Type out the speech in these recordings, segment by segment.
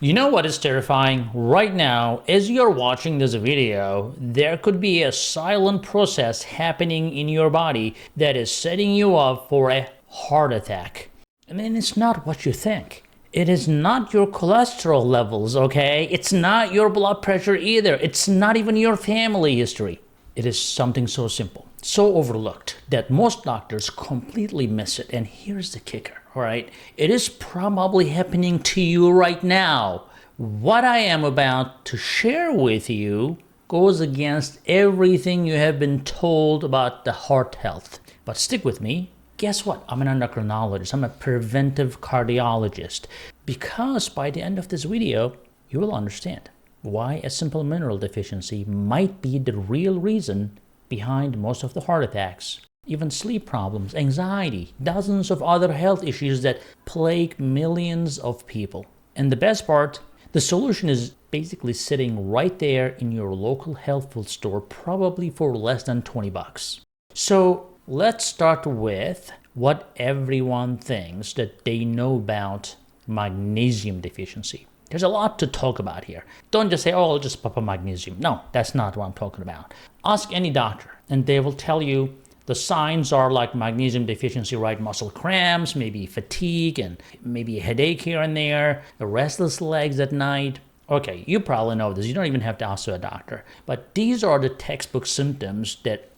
You know what is terrifying? Right now, as you're watching this video, there could be a silent process happening in your body that is setting you up for a heart attack. I mean, it's not what you think. It is not your cholesterol levels, okay? It's not your blood pressure either. It's not even your family history. It is something so simple, so overlooked that most doctors completely miss it. And here's the kicker, all right? It is probably happening to you right now. What I am about to share with you goes against everything you have been told about the heart health. But stick with me. Guess what? I'm an endocrinologist. I'm a preventive cardiologist. Because by the end of this video, you will understand why a simple mineral deficiency might be the real reason behind most of the heart attacks, even sleep problems, anxiety, dozens of other health issues that plague millions of people. And the best part, the solution is basically sitting right there in your local health food store, probably for less than 20 bucks. So let's start with what everyone thinks that they know about magnesium deficiency. There's a lot to talk about here. Don't just say, oh, I'll just pop a magnesium. No, that's not what I'm talking about. Ask any doctor and they will tell you the signs are like magnesium deficiency, right? Muscle cramps, maybe fatigue, and maybe a headache here and there, the restless legs at night. Okay, you probably know this. You don't even have to ask a doctor. But these are the textbook symptoms that,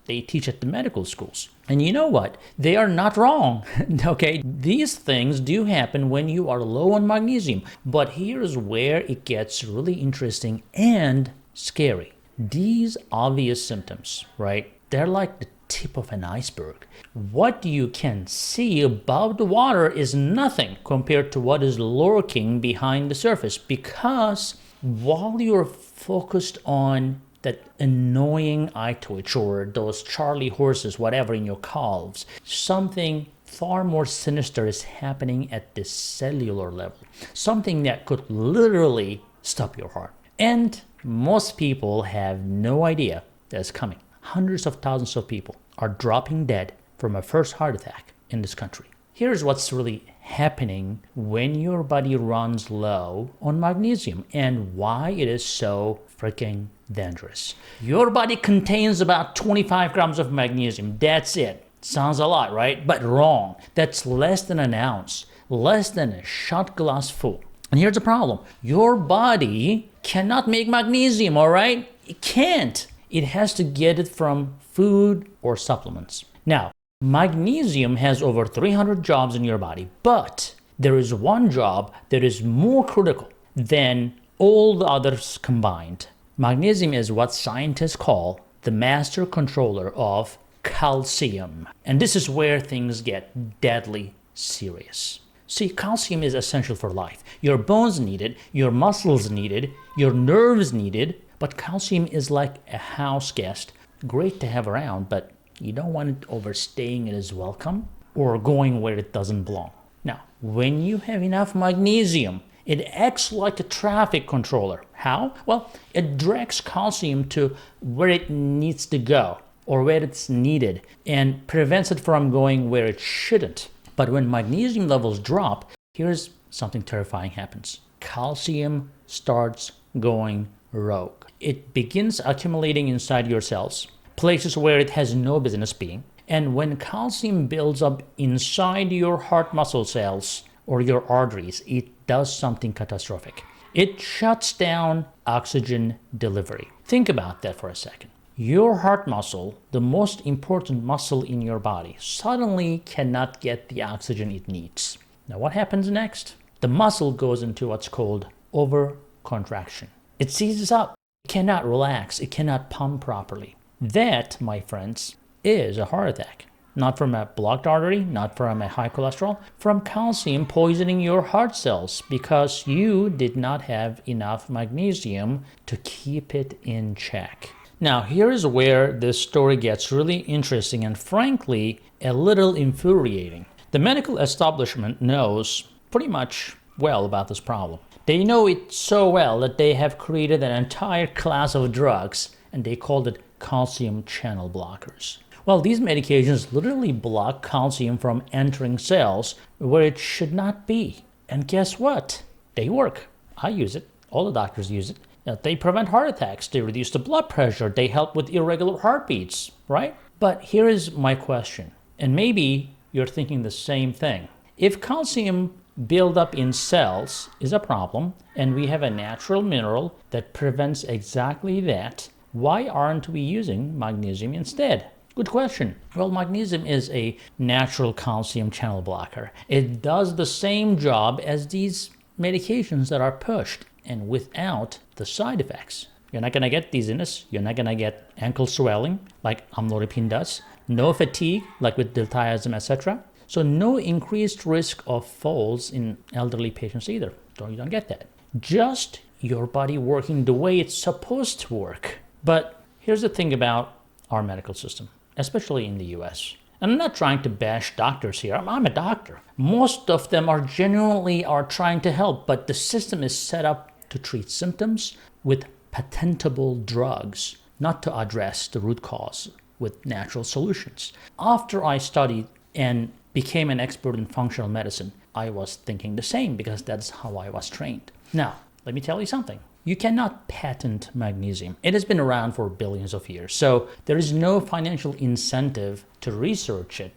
they teach at the medical schools. And you know what? They are not wrong. Okay, these things do happen when you are low on magnesium. But here's where it gets really interesting and scary. These obvious symptoms, right? They're like the tip of an iceberg. What you can see above the water is nothing compared to what is lurking behind the surface, because while you're focused on that annoying eye twitch or those Charlie horses, whatever in your calves, something far more sinister is happening at the cellular level. Something that could literally stop your heart. And most people have no idea that's coming. Hundreds of thousands of people are dropping dead from a first heart attack in this country. Here's what's really happening when your body runs low on magnesium and why it is so freaking dangerous. Your body contains about 25 grams of magnesium. That's it. Sounds a lot, right? But wrong. That's less than an ounce, less than a shot glass full. And here's the problem. Your body cannot make magnesium, all right? It can't. It has to get it from food or supplements. Now, magnesium has over 300 jobs in your body, but there is one job that is more critical than all the others combined. Magnesium is what scientists call the master controller of calcium. And this is where things get deadly serious. See, calcium is essential for life. Your bones need it, your muscles need it, your nerves need it, but calcium is like a house guest. Great to have around, but you don't want it overstaying its welcome or going where it doesn't belong. Now, when you have enough magnesium, it acts like a traffic controller. How? Well, it directs calcium to where it needs to go or where it's needed and prevents it from going where it shouldn't. But when magnesium levels drop, here's something terrifying happens. Calcium starts going rogue. It begins accumulating inside your cells, places where it has no business being. And when calcium builds up inside your heart muscle cells or your arteries, it does something catastrophic. It shuts down oxygen delivery. Think about that for a second. Your heart muscle, the most important muscle in your body, suddenly cannot get the oxygen it needs. Now what happens next? The muscle goes into what's called overcontraction. It seizes up. It cannot relax. It cannot pump properly. That, my friends, is a heart attack. Not from a blocked artery, not from a high cholesterol, from calcium poisoning your heart cells because you did not have enough magnesium to keep it in check. Now, here's where this story gets really interesting and frankly, a little infuriating. The medical establishment knows pretty much well about this problem. They know it so well that they have created an entire class of drugs and they called it calcium channel blockers. Well, these medications literally block calcium from entering cells where it should not be. And guess what? They work. I use it. All the doctors use it. They prevent heart attacks. They reduce the blood pressure. They help with irregular heartbeats, right? But here is my question, and maybe you're thinking the same thing. If calcium buildup in cells is a problem, and we have a natural mineral that prevents exactly that, why aren't we using magnesium instead? Good question. Well, magnesium is a natural calcium channel blocker. It does the same job as these medications that are pushed, and without the side effects. You're not going to get dizziness. You're not going to get ankle swelling like amlodipine does. No fatigue like with diltiazem, etc. So no increased risk of falls in elderly patients either. You don't get that. Just your body working the way it's supposed to work. But here's the thing about our medical system, especially in the US. And I'm not trying to bash doctors here. I'm a doctor. Most of them are genuinely trying to help, but the system is set up to treat symptoms with patentable drugs, not to address the root cause with natural solutions. After I studied and became an expert in functional medicine, I was thinking the same because that's how I was trained. Now, let me tell you something. You cannot patent magnesium. It has been around for billions of years, so there is no financial incentive to research it,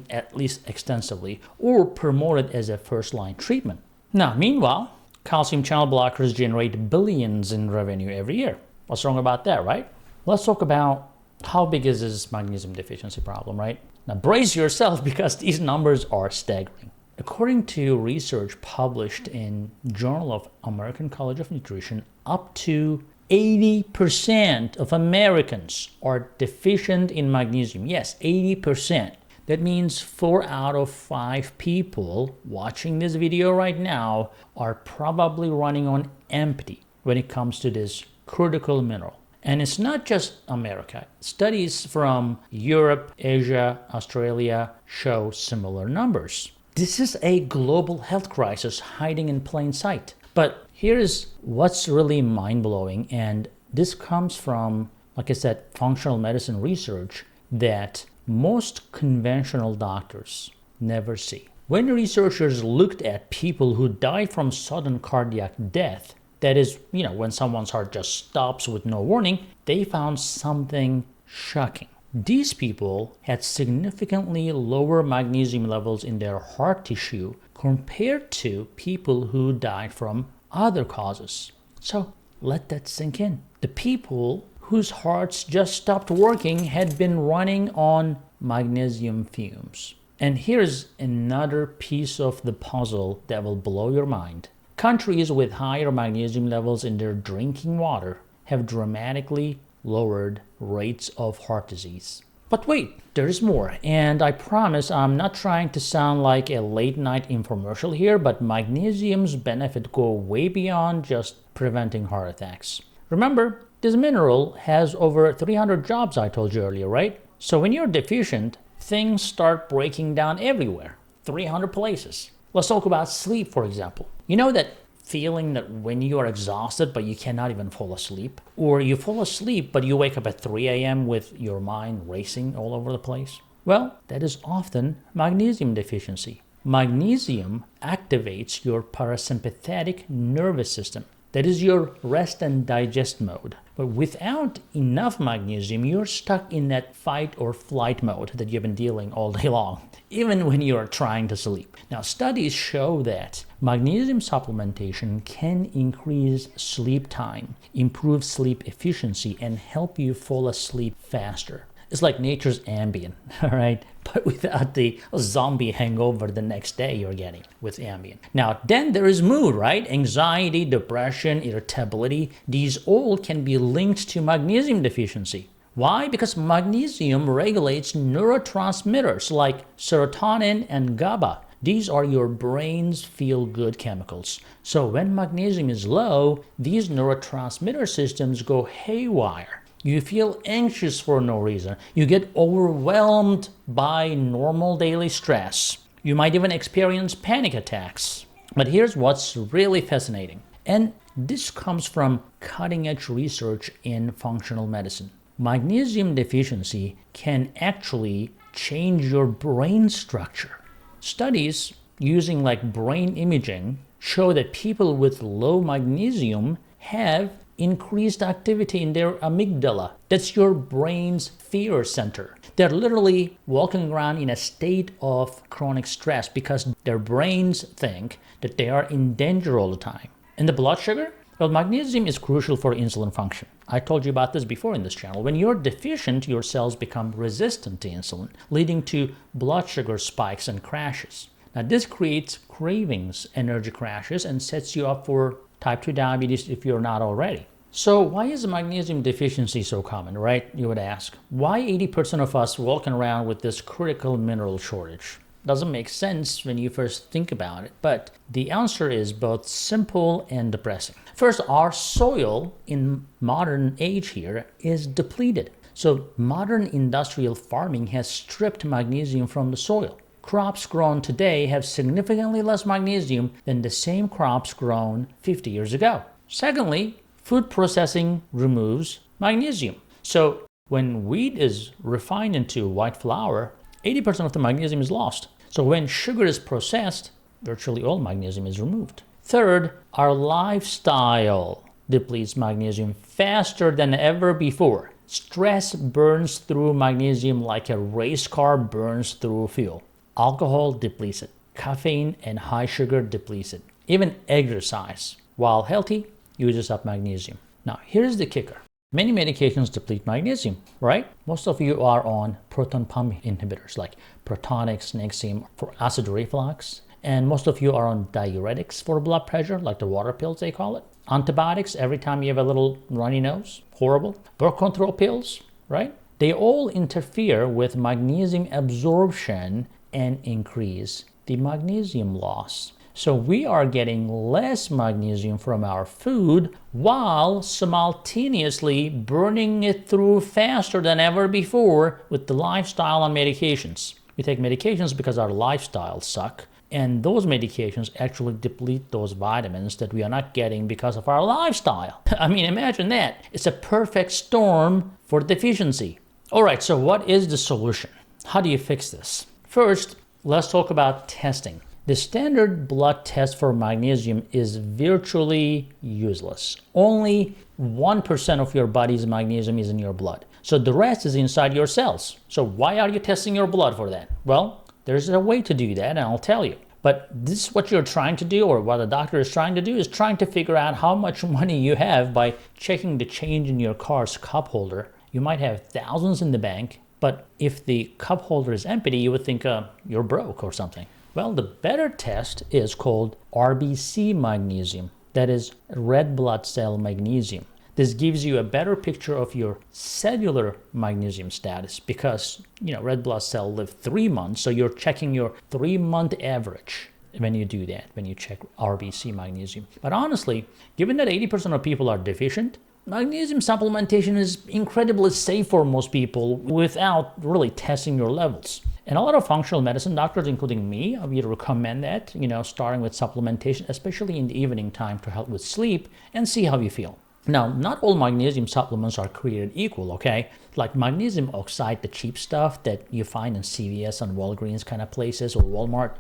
at least extensively, or promote it as a first-line treatment. Now, meanwhile, calcium channel blockers generate billions in revenue every year. What's wrong about that, right? Let's talk about how big is this magnesium deficiency problem, right? Now, brace yourself because these numbers are staggering. According to research published in Journal of American College of Nutrition, up to 80% of Americans are deficient in magnesium. Yes, 80%. That means 4 out of 5 people watching this video right now are probably running on empty when it comes to this critical mineral. And it's not just America. Studies from Europe, Asia, Australia show similar numbers. This is a global health crisis hiding in plain sight. But here's what's really mind-blowing, and this comes from, like I said, functional medicine research that most conventional doctors never see. When researchers looked at people who died from sudden cardiac death, that is, when someone's heart just stops with no warning, they found something shocking. These people had significantly lower magnesium levels in their heart tissue compared to people who died from other causes. So let that sink in. The people whose hearts just stopped working had been running on magnesium fumes. And here's another piece of the puzzle that will blow your mind. Countries with higher magnesium levels in their drinking water have dramatically lowered rates of heart disease. But wait, there's more. And I promise I'm not trying to sound like a late night infomercial here, but magnesium's benefits go way beyond just preventing heart attacks. Remember, this mineral has over 300 jobs I told you earlier, right? So when you're deficient, things start breaking down everywhere. 300 places. Let's talk about sleep, for example. You know that feeling that when you are exhausted but you cannot even fall asleep? Or you fall asleep but you wake up at 3 a.m. with your mind racing all over the place? Well, that is often magnesium deficiency. Magnesium activates your parasympathetic nervous system. That is your rest and digest mode. But without enough magnesium, you're stuck in that fight or flight mode that you've been dealing all day long, even when you're trying to sleep. Now, studies show that magnesium supplementation can increase sleep time, improve sleep efficiency, and help you fall asleep faster. It's like nature's Ambien, all right? But without the zombie hangover the next day you're getting with Ambien. Now, then there is mood, right? Anxiety, depression, irritability. These all can be linked to magnesium deficiency. Why? Because magnesium regulates neurotransmitters like serotonin and GABA. These are your brain's feel-good chemicals. So when magnesium is low, these neurotransmitter systems go haywire. You feel anxious for no reason. You get overwhelmed by normal daily stress. You might even experience panic attacks. But here's what's really fascinating. And this comes from cutting-edge research in functional medicine. Magnesium deficiency can actually change your brain structure. Studies using brain imaging show that people with low magnesium have increased activity in their amygdala. That's your brain's fear center. They're literally walking around in a state of chronic stress because their brains think that they are in danger all the time. And the blood sugar? Well, magnesium is crucial for insulin function. I told you about this before in this channel. When you're deficient, your cells become resistant to insulin, leading to blood sugar spikes and crashes. Now, this creates cravings, energy crashes, and sets you up for type 2 diabetes if you're not already. So why is magnesium deficiency so common, right? You would ask. Why 80% of us walking around with this critical mineral shortage? Doesn't make sense when you first think about it, but the answer is both simple and depressing. First, our soil in modern age here is depleted. So modern industrial farming has stripped magnesium from the soil. Crops grown today have significantly less magnesium than the same crops grown 50 years ago. Secondly, food processing removes magnesium. So when wheat is refined into white flour, 80% of the magnesium is lost. So when sugar is processed, virtually all magnesium is removed. Third, our lifestyle depletes magnesium faster than ever before. Stress burns through magnesium like a race car burns through fuel. Alcohol depletes it. Caffeine and high sugar depletes it. Even exercise, while healthy, uses up magnesium. Now, here's the kicker. Many medications deplete magnesium, right? Most of you are on proton pump inhibitors like Protonix, Nexium for acid reflux. And most of you are on diuretics for blood pressure, like the water pills they call it. Antibiotics every time you have a little runny nose, horrible. Birth control pills, right? They all interfere with magnesium absorption and increase the magnesium loss. So we are getting less magnesium from our food while simultaneously burning it through faster than ever before with the lifestyle and medications. We take medications because our lifestyles suck, and those medications actually deplete those vitamins that we are not getting because of our lifestyle. I mean, imagine that. It's a perfect storm for deficiency. All right, so what is the solution? How do you fix this? First, let's talk about testing. The standard blood test for magnesium is virtually useless. Only 1% of your body's magnesium is in your blood. So the rest is inside your cells. So why are you testing your blood for that? Well, there's a way to do that, and I'll tell you. But this is what you're trying to do, or what a doctor is trying to do, is trying to figure out how much money you have by checking the change in your car's cup holder. You might have thousands in the bank, but if the cup holder is empty, you would think you're broke or something. Well, the better test is called RBC magnesium, that is red blood cell magnesium. This gives you a better picture of your cellular magnesium status because, red blood cell live 3 months, so you're checking your 3-month average when you do that, when you check RBC magnesium. But honestly, given that 80% of people are deficient, magnesium supplementation is incredibly safe for most people without really testing your levels. And a lot of functional medicine doctors, including me, we recommend that, starting with supplementation, especially in the evening time to help with sleep and see how you feel. Now, not all magnesium supplements are created equal, okay? Like magnesium oxide, the cheap stuff that you find in CVS and Walgreens kind of places or Walmart,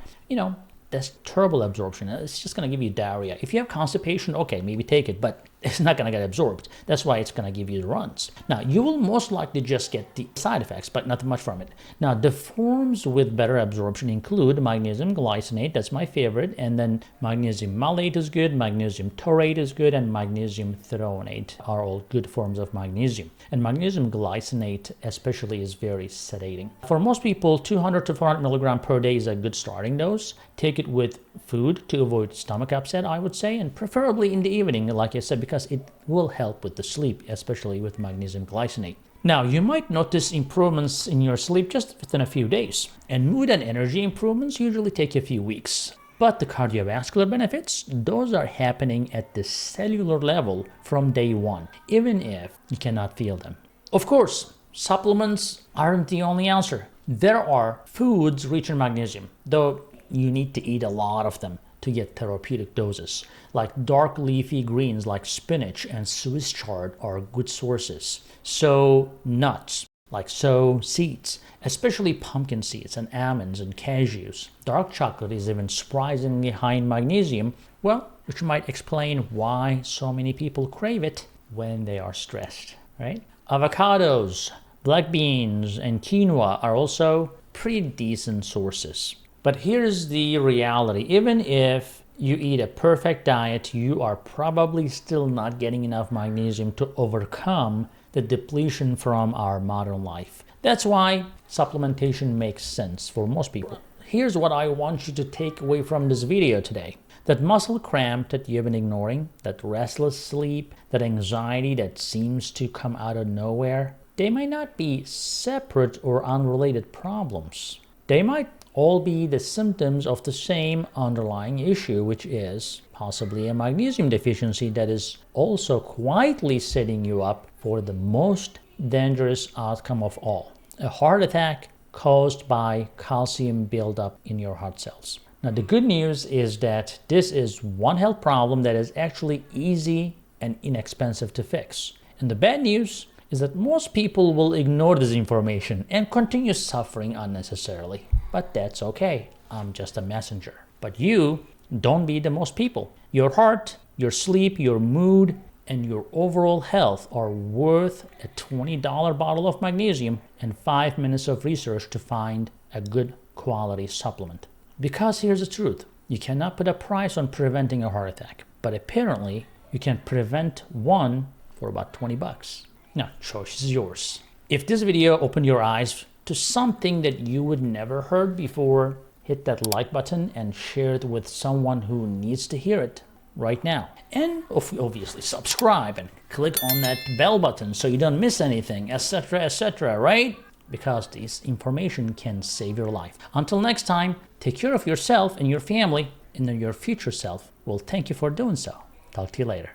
that's terrible absorption. It's just going to give you diarrhea. If you have constipation, okay, maybe take it, but it's not going to get absorbed. That's why it's going to give you the runs. Now, you will most likely just get the side effects, but not much from it. Now, the forms with better absorption include magnesium glycinate, that's my favorite, and then magnesium malate is good, magnesium taurate is good, and magnesium threonate are all good forms of magnesium. And magnesium glycinate especially is very sedating. For most people, 200 to 400 milligram per day is a good starting dose. Take it with food to avoid stomach upset, I would say, and preferably in the evening, like I said, because it will help with the sleep, especially with magnesium glycinate. Now, you might notice improvements in your sleep just within a few days, and mood and energy improvements usually take a few weeks. But the cardiovascular benefits, those are happening at the cellular level from day one, even if you cannot feel them. Of course, supplements aren't the only answer. There are foods rich in magnesium, though you need to eat a lot of them to get therapeutic doses. Like dark leafy greens like spinach and Swiss chard are good sources. So nuts, like soy seeds, especially pumpkin seeds and almonds and cashews. Dark chocolate is even surprisingly high in magnesium, well, which might explain why so many people crave it when they are stressed, right? Avocados, black beans, and quinoa are also pretty decent sources. But here's the reality. Even if you eat a perfect diet, you are probably still not getting enough magnesium to overcome the depletion from our modern life. That's why supplementation makes sense for most people. Here's what I want you to take away from this video today. That muscle cramp that you've been ignoring, that restless sleep, that anxiety that seems to come out of nowhere, they might not be separate or unrelated problems. They might all be the symptoms of the same underlying issue, which is possibly a magnesium deficiency that is also quietly setting you up for the most dangerous outcome of all, a heart attack caused by calcium buildup in your heart cells. Now, the good news is that this is one health problem that is actually easy and inexpensive to fix. And the bad news is that most people will ignore this information and continue suffering unnecessarily. But that's okay. I'm just a messenger. But you don't be the most people. Your heart, your sleep, your mood, and your overall health are worth a $20 bottle of magnesium and 5 minutes of research to find a good quality supplement. Because here's the truth. You cannot put a price on preventing a heart attack, but apparently you can prevent one for about 20 bucks. Now, choice is yours. If this video opened your eyes to something that you would never heard before, hit that like button and share it with someone who needs to hear it right now. And obviously subscribe and click on that bell button so you don't miss anything, etc., right? Because this information can save your life. Until next time, take care of yourself and your family, and then your future self will thank you for doing so. Talk to you later.